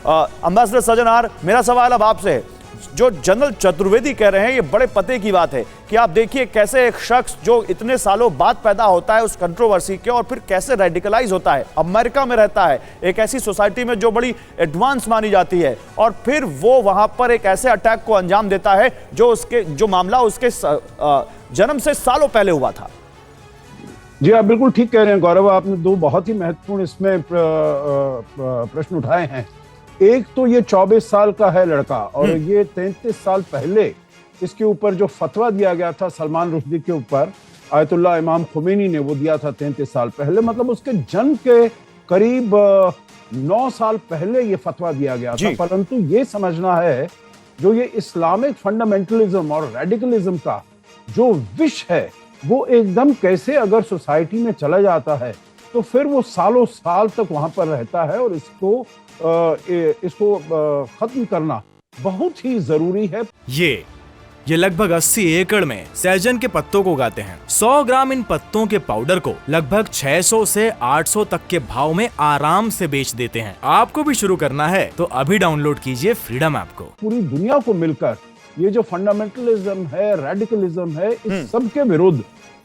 Ambassador Sajjanar, मेरा सवाल अब आपसे है, जो जनरल चतुर्वेदी कह रहे हैं ये बड़े पते की बात है कि आप देखिए कैसे एक शख्स जो इतने सालों बाद पैदा होता है उस कंट्रोवर्सी के और फिर कैसे रेडिकलाइज होता है, अमेरिका में रहता है, एक ऐसी सोसाइटी में जो बड़ी एडवांस मानी जाती है, और फिर वो वहां पर एक ऐसे अटैक को अंजाम देता है जो मामला उसके जन्म से सालों पहले हुआ था। जी आप बिल्कुल ठीक कह रहे हैं गौरव, आपने दो बहुत ही महत्वपूर्ण इसमें प्रश्न उठाए हैं। एक तो ये 24 साल का है लड़का और ये 33 साल पहले इसके ऊपर जो फतवा दिया गया था सलमान रुश्दी के ऊपर, आयतुल्लाह इमाम खुमैनी ने वो दिया था 33 साल पहले, मतलब उसके जन्म के करीब 9 साल पहले ये फतवा दिया गया था। परंतु ये समझना है जो ये इस्लामिक फंडामेंटलिज्म और रेडिकलिज्म का जो विष है वो एकदम कैसे अगर सोसाइटी में चला जाता है तो फिर वो सालों साल तक वहां पर रहता है, और इसको खत्म करना बहुत ही जरूरी है। ये लगभग 80 एकड़ में सहजन के पत्तों को उगाते हैं। 100 ग्राम इन पत्तों के पाउडर को लगभग 600 से 800 तक के भाव में आराम से बेच देते हैं। आपको भी शुरू करना है तो अभी डाउनलोड कीजिए फ्रीडम ऐप को। पूरी दुनिया को मिलकर ये जो फंडामेंटलिज्म है, रेडिकलिज्म है, इस सब के विरुद्ध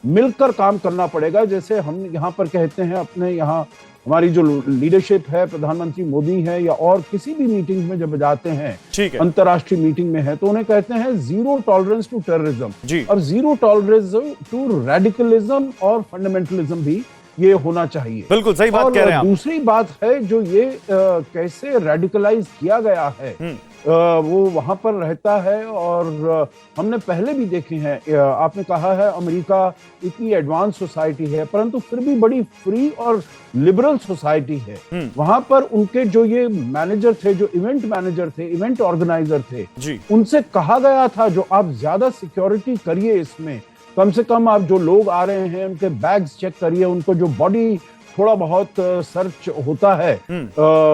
मिलकर काम करना पड़ेगा। जैसे हम यहाँ पर कहते हैं, अपने यहाँ हमारी जो लीडरशिप है, प्रधानमंत्री मोदी है या और किसी भी मीटिंग में जब जाते हैं, अंतर्राष्ट्रीय मीटिंग में है, तो उन्हें कहते हैं जीरो टॉलरेंस टू टेररिज्म और जीरो टॉलरेंस टू रेडिकलिज्म और फंडामेंटलिज्म भी ये होना चाहिए। बिल्कुल सही बात कह रहे हैं आप। दूसरी बात है जो ये कैसे रेडिकलाइज किया गया है, वो वहां पर रहता है, और हमने पहले भी देखे हैं। आपने कहा है अमेरिका इतनी एडवांस सोसाइटी है परंतु फिर भी बड़ी फ्री और लिबरल सोसाइटी है। वहां पर उनके जो ये मैनेजर थे, जो इवेंट मैनेजर थे, इवेंट ऑर्गेनाइजर थे, उनसे कहा गया था जो आप ज्यादा सिक्योरिटी करिए, इसमें कम से कम आप जो लोग आ रहे हैं उनके बैग्स चेक करिए, उनको जो बॉडी थोड़ा बहुत सर्च होता है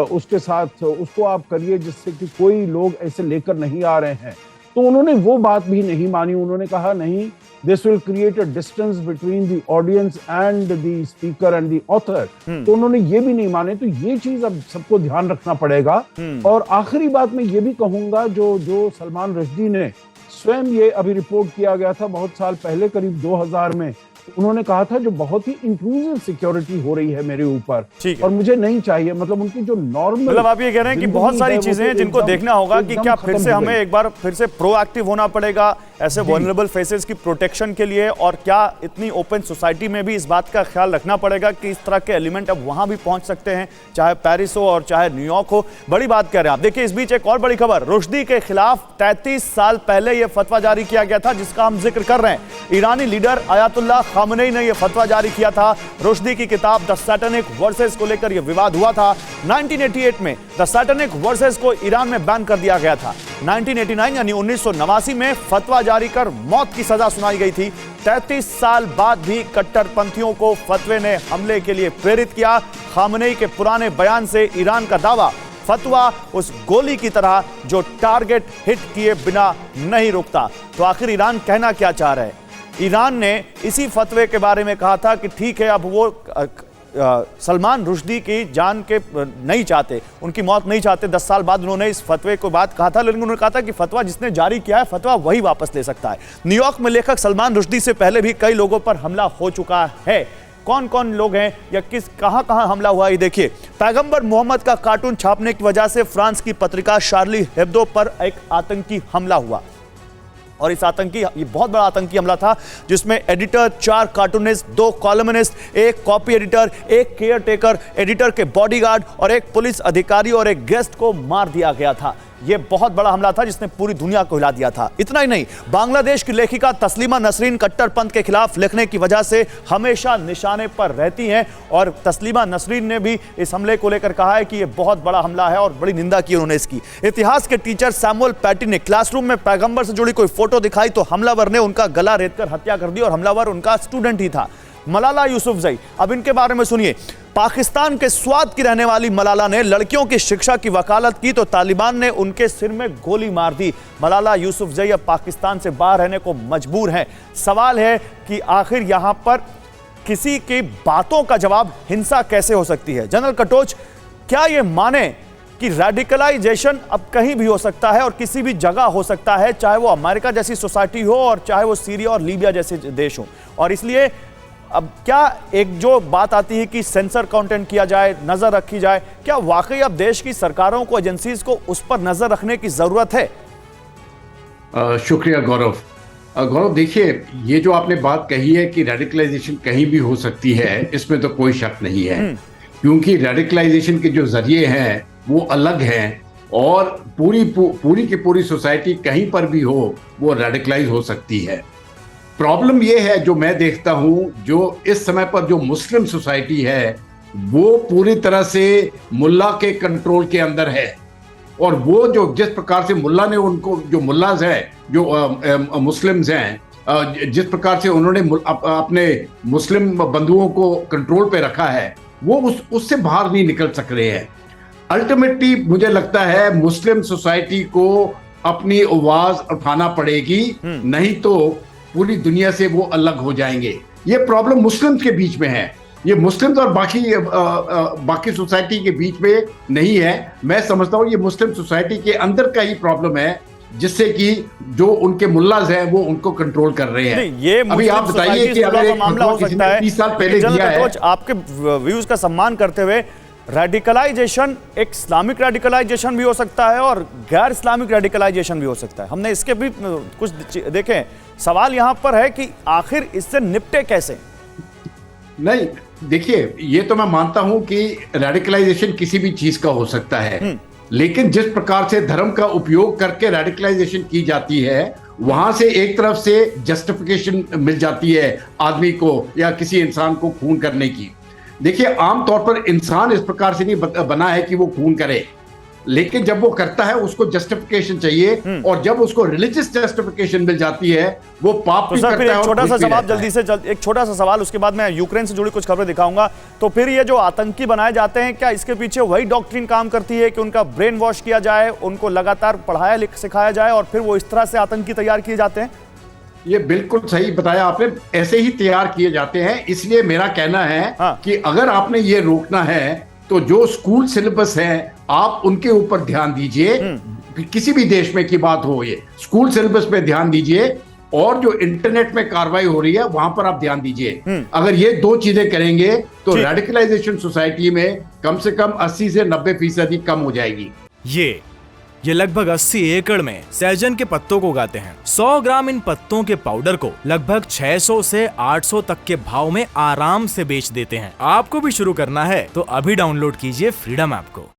उसके साथ उसको आप करिए, जिससे कि कोई लोग ऐसे लेकर नहीं आ रहे हैं। तो उन्होंने वो बात भी नहीं मानी। उन्होंने कहा नहीं, this will create a distance between the audience and the speaker and the author. तो उन्होंने ये भी नहीं माने। तो ये चीज अब सबको ध्यान रखना पड़ेगा। और आखिरी बात मैं ये भी कहूंगा, जो सलमान रुश्दी ने स्वयं ये अभी रिपोर्ट किया गया था बहुत साल पहले, करीब 2000 में, उन्होंने कहा था जो बहुत ही इंट्रूसिव सिक्योरिटी हो रही है मेरे ऊपर और मुझे नहीं चाहिए। मतलब उनकी जो नॉर्मल, मतलब आप ये कह रहे हैं कि बहुत सारी चीजें हैं जिनको देखना होगा कि क्या फिर से हमें एक बार फिर से प्रोएक्टिव होना पड़ेगा ऐसे वल्नरेबल फेसेस की प्रोटेक्शन के लिए, और क्या इतनी ओपन सोसाइटी में भी इस बात का ख्याल रखना पड़ेगा कि इस तरह के एलिमेंट अब वहां भी पहुंच सकते हैं, चाहे पेरिस हो और चाहे न्यूयॉर्क हो। बड़ी बात कह रहे हैं आप। देखिए इस बीच एक और बड़ी खबर, रुश्दी के खिलाफ 33 साल पहले यह फतवा जारी किया गया था जिसका हम जिक्र कर रहे हैं। ईरानी लीडर आयतुल्लाह खामनेई ने यह फतवा जारी किया था। रुश्दी की किताब द सैटेनिक वर्सेस को लेकर यह विवाद हुआ था। 1988 में द सैटेनिक वर्सेस को ईरान में बैन कर दिया गया था। 1989 यानी 1989 में फतवा जारी कर मौत की सजा सुनाई गई थी। 33 साल बाद भी कट्टरपंथियों को फतवे ने हमले के लिए प्रेरित किया। खामनेई के पुराने बयान से ईरान का दावा, फतवा उस गोली की तरह जो टारगेट हिट किए बिना नहीं रुकता। तो आखिर ईरान कहना क्या चाह रहा है? ईरान ने इसी फतवे के बारे में कहा था कि ठीक है, अब वो सलमान रुश्दी की जान के नहीं चाहते, उनकी मौत नहीं चाहते। 10 साल बाद उन्होंने इस फतवे को बात कहा था, लेकिन उन्होंने कहा था कि फतवा जिसने जारी किया है फतवा वही वापस ले सकता है। न्यूयॉर्क में लेखक सलमान रुश्दी से पहले भी कई लोगों पर हमला हो चुका है। कौन कौन लोग हैं या कहां हमला हुआ ये देखिए। पैगंबर मोहम्मद का कार्टून छापने की वजह से फ्रांस की पत्रिका शार्ली हेब्दो पर एक आतंकी हमला हुआ, और इस ये बहुत बड़ा आतंकी हमला था जिसमें editor, 4 cartoonist, 2 columnist, 1 copy editor, 1 care taker, editor के बॉडीगार्ड और 1 पुलिस अधिकारी और 1 गेस्ट को मार दिया गया था। यह बहुत बड़ा हमला था जिसने पूरी दुनिया को हिला दिया था। इतना ही नहीं, बांग्लादेश की लेखिका तस्लीमा नसरीन कट्टरपंथ के खिलाफ लिखने की वजह से हमेशा निशाने पर रहती हैं, और तस्लीमा नसरीन ने भी इस हमले को लेकर कहा है कि यह बहुत बड़ा हमला है और बड़ी निंदा की उन्होंने इसकी। इतिहास के टीचर सैमुअल पैटी ने क्लासरूम में पैगंबर से जुड़ी कोई फोटो दिखाई तो हमलावर ने उनका गला रेतकर हत्या कर दी, और हमलावर उनका स्टूडेंट ही था। मलाला यूसुफजई, अब इनके बारे में सुनिए। पाकिस्तान के स्वात की रहने वाली मलाला ने लड़कियों की शिक्षा की वकालत की तो तालिबान ने उनके सिर में गोली मार दी। मलाला यूसुफजई अब पाकिस्तान से बाहर रहने को मजबूर हैं। सवाल है कि आखिर यहां पर किसी की बातों का जवाब हिंसा कैसे हो सकती है? जनरल कटोच, क्या यह माने कि रेडिकलाइजेशन अब कहीं भी हो सकता है और किसी भी जगह हो सकता है, चाहे वो अमेरिका जैसी सोसाइटी हो और चाहे वो सीरिया और लीबिया जैसे देश हो। और इसलिए अब क्या एक जो बात आती है कि सेंसर कंटेंट किया जाए, नजर रखी जाए, क्या वाकई अब देश की सरकारों को, एजेंसीज को उस पर नजर रखने की जरूरत है? शुक्रिया गौरव। गौरव देखिए, ये जो आपने बात कही है कि रेडिकलाइजेशन कहीं भी हो सकती है, इसमें तो कोई शक नहीं है, क्योंकि रेडिकलाइजेशन के जो जरिए हैं वो अलग हैं और पूरी की पूरी सोसाइटी कहीं पर भी हो वो रेडिकलाइज हो सकती है। प्रॉब्लम ये है जो मैं देखता हूं, जो इस समय पर जो मुस्लिम सोसाइटी है वो पूरी तरह से मुल्ला के कंट्रोल के अंदर है। और वो जो जिस प्रकार से मुल्ला ने उनको, जो मुल्लाज हैं, जो मुस्लिम्स हैं, जिस प्रकार से उन्होंने अपने मुस्लिम बंधुओं को कंट्रोल पे रखा है, वो उससे बाहर नहीं निकल सक रहे हैं। अल्टीमेटली मुझे लगता है मुस्लिम सोसाइटी को अपनी आवाज उठाना पड़ेगी, नहीं तो पूरी दुनिया से वो अलग हो जाएंगे। ये प्रॉब्लम मुस्लिम्स के बीच में है, ये मुस्लिम्स और बाकी सोसाइटी के बीच में नहीं है। मैं समझता हूँ ये मुस्लिम सोसाइटी के अंदर का ही प्रॉब्लम है, जिससे कि जो उनके मुल्लाज हैं वो उनको कंट्रोल कर रहे हैं। ये अभी आप बताइए कि अगर एक मामला हो सकता है 30 साल पहले किया है। आपके व्यूज का सम्मान करते हुए, रेडिकलाइजेशन एक इस्लामिक रेडिकलाइजेशन भी हो सकता है और गैर इस्लामिक रेडिकलाइजेशन भी हो सकता है। हमने इसके भी कुछ देखें। सवाल यहां पर है कि आखिर इससे निपटे कैसे? नहीं, देखिए, ये तो मैं मानता हूं कि रेडिकलाइजेशन किसी भी चीज का हो सकता है, लेकिन जिस प्रकार से धर्म का उपयोग करके रेडिकलाइजेशन की जाती है, वहां से एक तरफ से जस्टिफिकेशन मिल जाती है आदमी को या किसी इंसान को खून करने की। देखिए, आमतौर पर इंसान इस प्रकार से नहीं बना है कि वो खून करे, लेकिन जब वो करता है उसको जस्टिफिकेशन चाहिए, और जब उसको रिलीजियस जस्टिफिकेशन मिल जाती है वो पाप भी करता है। एक छोटा सा सवाल जल्दी से, एक छोटा सा सवाल, उसके बाद मैं यूक्रेन से जुड़ी कुछ खबरें दिखाऊंगा। तो फिर ये जो आतंकी बनाए जाते हैं, क्या इसके पीछे वही डॉक्ट्रिन काम करती है कि उनका ब्रेन वॉश किया जाए, उनको लगातार पढ़ाया सिखाया जाए और फिर वो इस तरह से आतंकी तैयार किए जाते हैं? ये बिल्कुल सही बताया आपने, ऐसे ही तैयार किए जाते हैं। इसलिए मेरा कहना है कि अगर आपने ये रोकना है तो जो स्कूल सिलेबस है आप उनके ऊपर ध्यान दीजिए। किसी भी देश में की बात हो, ये स्कूल सिलेबस पे ध्यान दीजिए, और जो इंटरनेट में कार्रवाई हो रही है वहां पर आप ध्यान दीजिए। अगर ये दो चीजें करेंगे तो रेडिकलाइजेशन सोसाइटी में कम से कम 80 से 90% कम हो जाएगी। ये लगभग 80 एकड़ में सहजन के पत्तों को उगाते हैं। 100 ग्राम इन पत्तों के पाउडर को लगभग 600 से 800 तक के भाव में आराम से बेच देते हैं। आपको भी शुरू करना है तो अभी डाउनलोड कीजिए फ्रीडम ऐप को।